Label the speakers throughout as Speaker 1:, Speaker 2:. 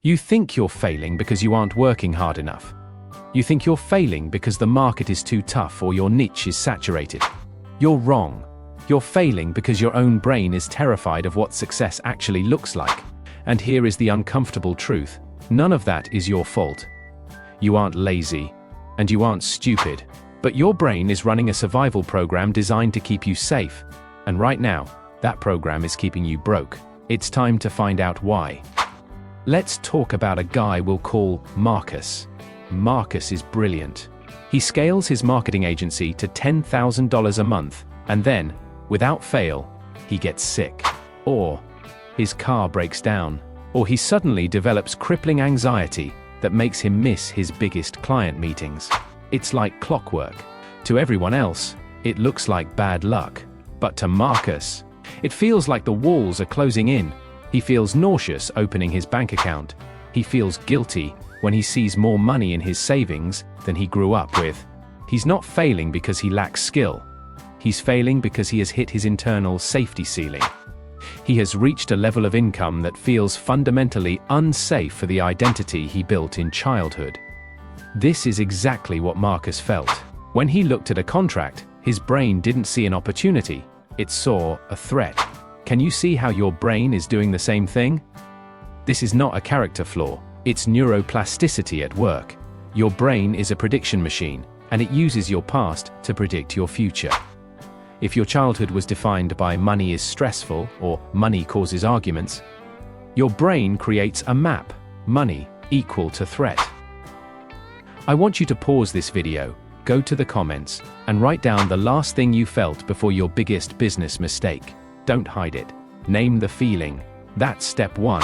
Speaker 1: You think you're failing because you aren't working hard enough. You think you're failing because the market is too tough or your niche is saturated. You're wrong. You're failing because your own brain is terrified of what success actually looks like. And here is the uncomfortable truth. None of that is your fault. You aren't lazy, and you aren't stupid, but your brain is running a survival program designed to keep you safe. And right now, that program is keeping you broke. It's time to find out why. Let's talk about a guy we'll call Marcus. Marcus is brilliant. He scales his marketing agency to $10,000 a month, and then, without fail, he gets sick. Or his car breaks down. Or he suddenly develops crippling anxiety that makes him miss his biggest client meetings. It's like clockwork. To everyone else, it looks like bad luck. But to Marcus, it feels like the walls are closing in. He feels nauseous opening his bank account. He feels guilty when he sees more money in his savings than he grew up with. He's not failing because he lacks skill. He's failing because he has hit his internal safety ceiling. He has reached a level of income that feels fundamentally unsafe for the identity he built in childhood. This is exactly what Marcus felt. When he looked at a contract, his brain didn't see an opportunity, it saw a threat. Can you see how your brain is doing the same thing? This is not a character flaw, it's neuroplasticity at work. Your brain is a prediction machine, and it uses your past to predict your future. If your childhood was defined by money is stressful or money causes arguments, your brain creates a map, money equal to threat. I want you to pause this video, go to the comments, and write down the last thing you felt before your biggest business mistake. Don't hide it. Name the feeling. That's step 1.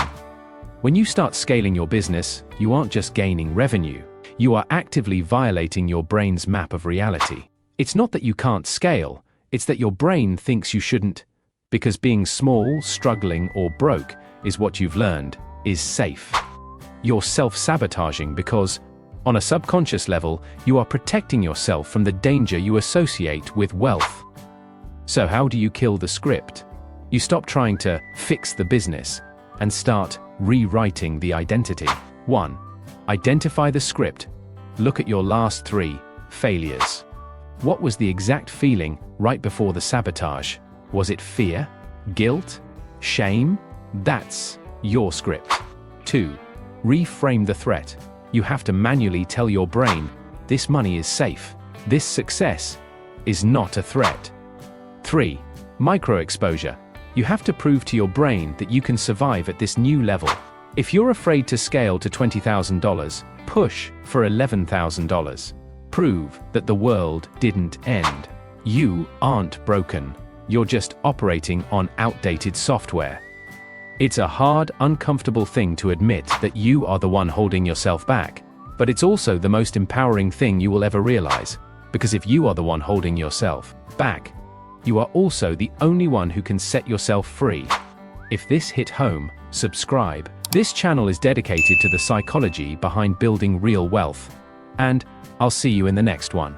Speaker 1: When you start scaling your business, you aren't just gaining revenue. You are actively violating your brain's map of reality. It's not that you can't scale, it's that your brain thinks you shouldn't, because being small, struggling, or broke is what you've learned is safe. You're self-sabotaging because, on a subconscious level, you are protecting yourself from the danger you associate with wealth. So how do you kill the script? You stop trying to fix the business and start rewriting the identity. 1. Identify the script. Look at your last 3 failures. What was the exact feeling right before the sabotage? Was it fear? Guilt? Shame? That's your script. 2. Reframe the threat. You have to manually tell your brain, this money is safe. This success is not a threat. 3. Micro-exposure. You have to prove to your brain that you can survive at this new level. If you're afraid to scale to $20,000, push for $11,000. Prove that the world didn't end. You aren't broken. You're just operating on outdated software. It's a hard, uncomfortable thing to admit that you are the one holding yourself back, but it's also the most empowering thing you will ever realize, because if you are the one holding yourself back, you are also the only one who can set yourself free. If this hit home, subscribe. This channel is dedicated to the psychology behind building real wealth. And I'll see you in the next one.